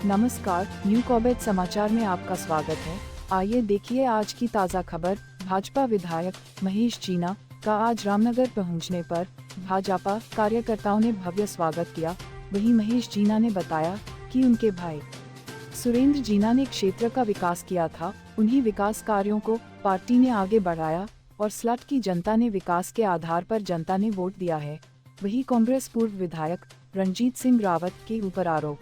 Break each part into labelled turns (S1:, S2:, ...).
S1: नमस्कार, new Corbett समाचार में आपका स्वागत है। आइए देखिए आज की ताज़ा खबर। भाजपा विधायक महेश जीना का आज रामनगर पहुंचने पर भाजपा कार्यकर्ताओं ने भव्य स्वागत किया। वहीं महेश जीना ने बताया कि उनके भाई सुरेंद्र जीना ने क्षेत्र का विकास किया था, उन्हीं विकास कार्यों को पार्टी ने आगे बढ़ाया और स्लट की जनता ने विकास के आधार पर जनता ने वोट दिया है। वहीं कांग्रेस पूर्व विधायक रणजीत सिंह रावत के ऊपर आरोप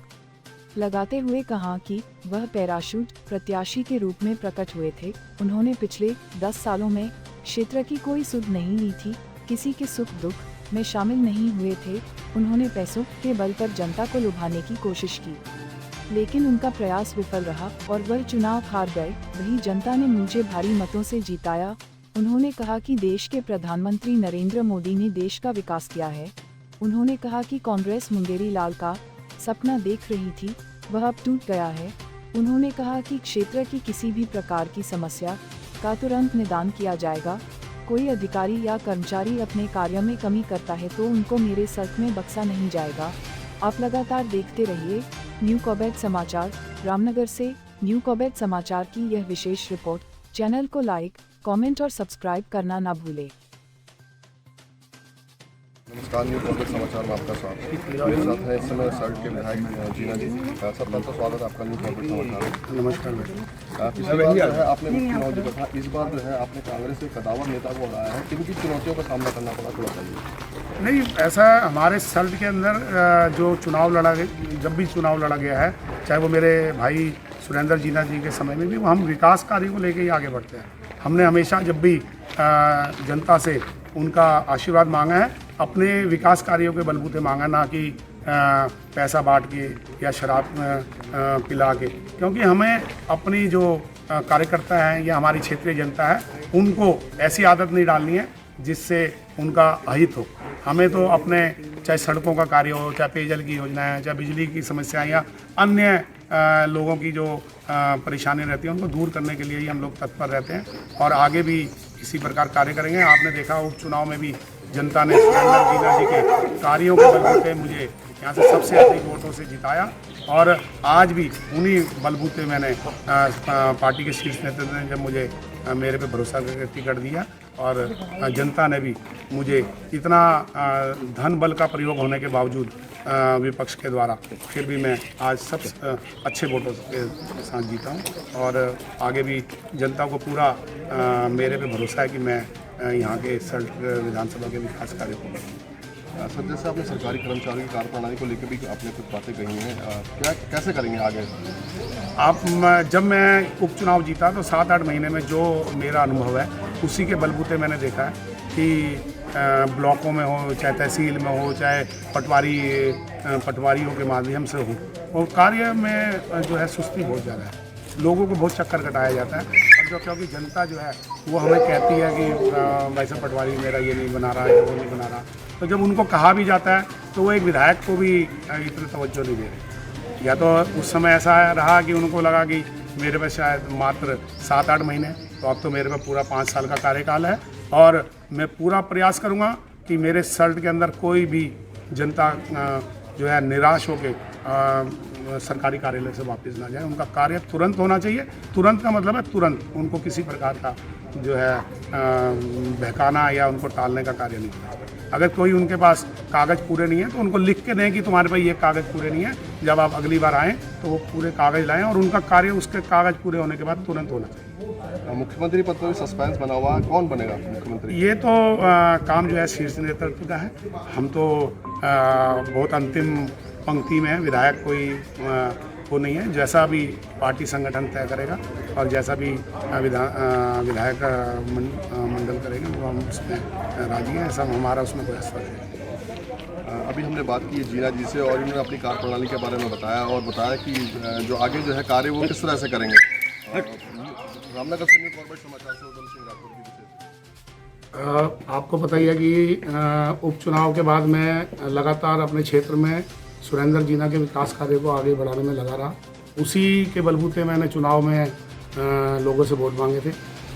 S1: लगाते हुए कहा कि वह पैराशूट प्रत्याशी के रूप में प्रकट हुए थे। उन्होंने पिछले 10 सालों में क्षेत्र की कोई सुध नहीं ली थी, किसी के सुख दुख में शामिल नहीं हुए थे। उन्होंने पैसों के बल पर जनता को लुभाने की कोशिश की, लेकिन उनका प्रयास विफल रहा और वह चुनाव हार गए। वहीं जनता ने मुझे भारी मतों से जिताया। उन्होंने कहा कि देश के प्रधानमंत्री नरेंद्र मोदी ने देश का विकास किया है। उन्होंने कहा कि कांग्रेस मुंगेरी लाल का सपना देख रही थी, वह अब टूट गया है। उन्होंने कहा कि क्षेत्र की किसी भी प्रकार की समस्या का तुरंत निदान किया जाएगा। कोई अधिकारी या कर्मचारी अपने कार्य में कमी करता है तो उनको मेरे सल्ट में बख्शा नहीं जाएगा। आप लगातार देखते रहिए न्यू कॉबेट समाचार। रामनगर से न्यू कॉबेट समाचार की यह विशेष रिपोर्ट। चैनल को लाइक, कमेंट और सब्सक्राइब करना ना भूलें।
S2: नमस्कार, न्यू कॉबेट समाचार में आपका स्वागत। मेरे साथ है इस समय सल्ट के विधायक जीना जी। सर, बहुत स्वागत है आपका न्यू कॉबेट समाचार में।
S3: नमस्कार
S2: पिछली बार जो है आपने चुनाव जीता था, इस बार जो है आपने कांग्रेस के कदावर नेता को हराया है। किन किन चुनौतियों का सामना करना पड़ा, थोड़ा बताइए।
S3: नहीं, ऐसा हमारे सल्ट के अंदर जो चुनाव लड़ा गया, जब भी चुनाव लड़ा गया है, चाहे वो मेरे भाई सुरेंद्र जीना जी के समय में भी, हम विकास कार्यों को लेकर ही आगे बढ़ते हैं। हमने हमेशा जब भी जनता से उनका आशीर्वाद मांगा है, अपने विकास कार्यों के बलबूते मांगा, ना कि पैसा बांट के या शराब पिला के। क्योंकि हमें अपनी जो कार्यकर्ता हैं या हमारी क्षेत्रीय जनता है, उनको ऐसी आदत नहीं डालनी है जिससे उनका अहित हो। हमें तो अपने चाहे सड़कों का कार्य हो, चाहे पेयजल की योजना है, चाहे बिजली की समस्याएं या अन्य लोगों की जो परेशानी रहती है, उनको दूर करने के लिए ही हम लोग तत्पर रहते हैं और आगे भी इसी प्रकार कार्य करेंगे। आपने देखा उपचुनाव में भी जनता ने सुरेंद्र जीना जी के कार्यों के बलबूते मुझे यहाँ से सबसे अधिक वोटों से जिताया और आज भी उन्हीं बलबूते मैंने पार्टी के शीर्ष नेतृत्व ने जब मुझे मेरे पे भरोसा करके टिकट दिया और जनता ने भी मुझे इतना धन बल का प्रयोग होने के बावजूद विपक्ष के द्वारा फिर भी मैं आज सब अच्छे वोटों के साथ जीता हूँ और आगे भी जनता को पूरा मेरे पे भरोसा है कि मैं यहाँ के सल्ट विधानसभा के विकास कार्य को।
S2: सर, जैसे आपने सरकारी कर्मचारियों की कार्यप्रणाली को लेकर भी आपने कुछ बातें कही हैं, क्या कैसे करेंगे आगे?
S3: जब मैं उपचुनाव जीता तो 7-8 महीने में जो मेरा अनुभव है उसी के बलबूते मैंने देखा है कि ब्लॉकों में हो, चाहे तहसील में हो, चाहे पटवारियों के माध्यम से हो, और कार्य में जो है सुस्ती बहुत ज़्यादा है। लोगों को बहुत चक्कर कटाया जाता है और जो क्योंकि जनता जो है वो हमें कहती है कि वैसे पटवारी मेरा ये नहीं बना रहा है, वो नहीं बना रहा, तो जब उनको कहा भी जाता है तो वो एक विधायक को भी इतनी तवज्जो नहीं दे रहे। या तो उस समय ऐसा रहा कि उनको लगा कि मेरे पे शायद मात्र 7-8 महीने, तो अब तो मेरे पे पूरा 5 साल का कार्यकाल है और मैं पूरा प्रयास करूँगा कि मेरे सल्ट के अंदर कोई भी जनता जो है निराश होकर सरकारी कार्यालय से वापस ना जाए। उनका कार्य तुरंत होना चाहिए। तुरंत का मतलब है तुरंत, उनको किसी प्रकार का जो है बहकाना या उनको टालने का कार्य नहीं करना चाहिए। अगर कोई उनके पास कागज़ पूरे नहीं है तो उनको लिख के दें कि तुम्हारे पास ये कागज़ पूरे नहीं है, जब आप अगली बार आएँ तो वो पूरे कागज़ लाएँ और उनका कार्य उसके कागज़ पूरे होने के बाद तुरंत होना चाहिए।
S2: मुख्यमंत्री पद पर भी सस्पेंस बना हुआ है, कौन बनेगा मुख्यमंत्री?
S3: ये तो काम जो है शीर्ष नेतृत्व का है। हम तो बहुत अंतिम पंक्ति में है, विधायक कोई वो नहीं है। जैसा भी पार्टी संगठन तय करेगा और जैसा भी विधायक मंडल करेगा वो हम उसमें राजी हैं। ऐसा हमारा उसमें कोई असर नहीं।
S2: अभी हमने बात की जीना जी से और इन्होंने अपनी कार्यप्रणाली के बारे में बताया और बताया कि जो आगे जो है कार्य वो किस तरह से करेंगे। रामनगर से न्यू कॉबेट समाचार से उधम सिंह राठौर की विशेष।
S3: आपको पता ही है कि उपचुनाव के बाद मैं लगातार अपने क्षेत्र में सुरेंद्र जीना के विकास कार्य को आगे बढ़ाने में लगा रहा। उसी के बलबूते मैंने चुनाव में लोगों से वोट मांगे थे,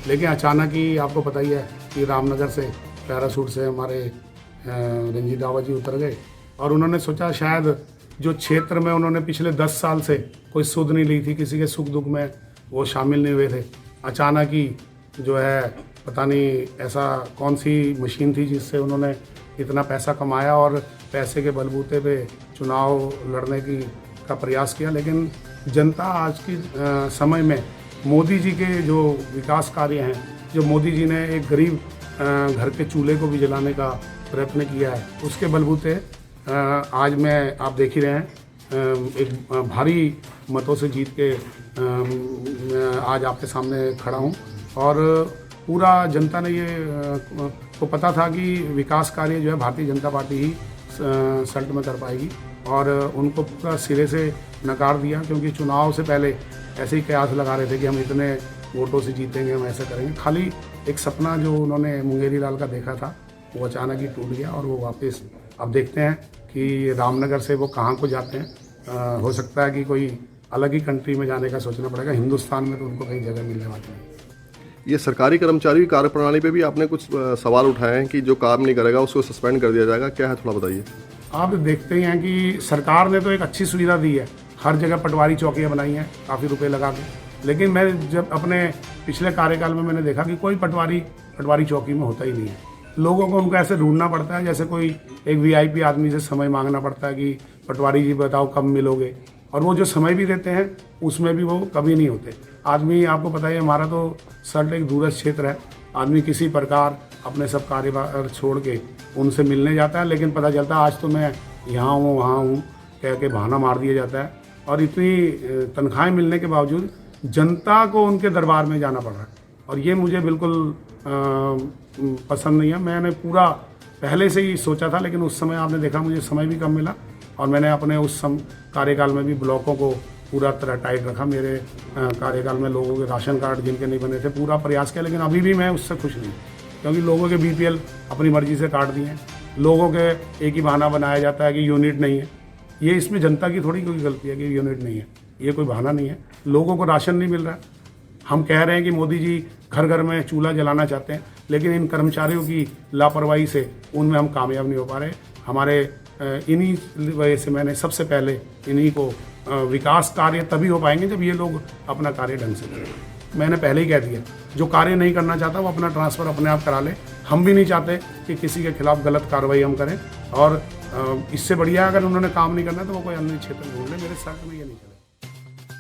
S3: लेकिन अचानक ही आपको पता ही है कि रामनगर से पैराशूट से हमारे रंजीत रावत जी उतर गए और उन्होंने सोचा शायद जो क्षेत्र में उन्होंने पिछले 10 साल से कोई सुध नहीं ली थी, किसी के सुख दुख में वो शामिल नहीं हुए थे, अचानक ही जो है पता नहीं ऐसा कौन सी मशीन थी जिससे उन्होंने इतना पैसा कमाया और पैसे के बलबूते पे चुनाव लड़ने का प्रयास किया। लेकिन जनता आज की समय में मोदी जी के जो विकास कार्य हैं, जो मोदी जी ने एक गरीब घर के चूल्हे को भी जलाने का प्रयत्न किया है, उसके बलबूते आज मैं आप देख ही रहे हैं एक भारी मतों से जीत के आज आपके सामने खड़ा हूँ। और पूरा जनता ने ये को पता था कि विकास कार्य जो है भारतीय जनता पार्टी ही सल्ट में कर पाएगी, और उनको पूरा सिरे से नकार दिया, क्योंकि चुनाव से पहले ऐसे ही कयास लगा रहे थे कि हम इतने वोटों से जीतेंगे, हम ऐसा करेंगे। खाली एक सपना जो उन्होंने मुंगेरी लाल का देखा था वो अचानक ही टूट गया और वो वापस अब देखते हैं कि रामनगर से वो कहाँ को जाते हैं। हो सकता है कि कोई अलग ही कंट्री में जाने का सोचना पड़ेगा, हिंदुस्तान में तो उनको कहीं जगह मिलने वाली नहीं।
S2: ये सरकारी कर्मचारी की कार्यप्रणाली पे भी आपने कुछ सवाल उठाए हैं कि जो काम नहीं करेगा उसको सस्पेंड कर दिया जाएगा, क्या है थोड़ा बताइए।
S3: आप देखते ही हैं कि सरकार ने तो एक अच्छी सुविधा दी है, हर जगह पटवारी चौकियाँ बनाई हैं काफ़ी रुपए लगा के, लेकिन मैं जब अपने पिछले कार्यकाल में मैंने देखा कि कोई पटवारी चौकी में होता ही नहीं है। लोगों को उनको ऐसे ढूंढना पड़ता है जैसे कोई एक वीआईपी आदमी से समय मांगना पड़ता है कि पटवारी जी बताओ कब मिलोगे, और वो जो समय भी देते हैं उसमें भी वो कभी नहीं होते। आदमी आपको पता है हमारा तो सल्ट एक दूरस्थ क्षेत्र है, आदमी किसी प्रकार अपने सब कार्यभार छोड़ के उनसे मिलने जाता है, लेकिन पता चलता है आज तो मैं यहाँ हूँ वहाँ हूँ कह के बहाना मार दिया जाता है, और इतनी तनख्वाहें मिलने के बावजूद जनता को उनके दरबार में जाना पड़ रहा है, और ये मुझे बिल्कुल पसंद नहीं है। मैंने पूरा पहले से ही सोचा था, लेकिन उस समय आपने देखा मुझे समय भी कम मिला, और मैंने अपने उस कार्यकाल में भी ब्लॉकों को पूरा तरह टाइट रखा। मेरे कार्यकाल में लोगों के राशन कार्ड जिनके नहीं बने थे पूरा प्रयास किया, लेकिन अभी भी मैं उससे खुश नहीं, क्योंकि लोगों के BPL अपनी मर्जी से काट दिए हैं। लोगों के एक ही बहाना बनाया जाता है कि यूनिट नहीं है, ये इसमें जनता की थोड़ी कोई गलती है कि यूनिट नहीं है, ये कोई बहाना नहीं है। लोगों को राशन नहीं मिल रहा है, हम कह रहे हैं कि मोदी जी घर घर में चूल्हा जलाना चाहते हैं, लेकिन इन कर्मचारियों की लापरवाही से उनमें हम कामयाब नहीं हो पा रहे। हमारे इन्हीं वजह से मैंने सबसे पहले इन्हीं को विकास कार्य तभी हो पाएंगे जब ये लोग अपना कार्य ढंग से करें। मैंने पहले ही कह दिया, जो कार्य नहीं करना चाहता वो अपना ट्रांसफ़र अपने आप करा ले। हम भी नहीं चाहते कि किसी के खिलाफ गलत कार्रवाई हम करें, और इससे बढ़िया अगर उन्होंने काम नहीं करना तो वो कोई अन्य क्षेत्र ढूंढ ले। मेरे साथ में ये नहीं चलता।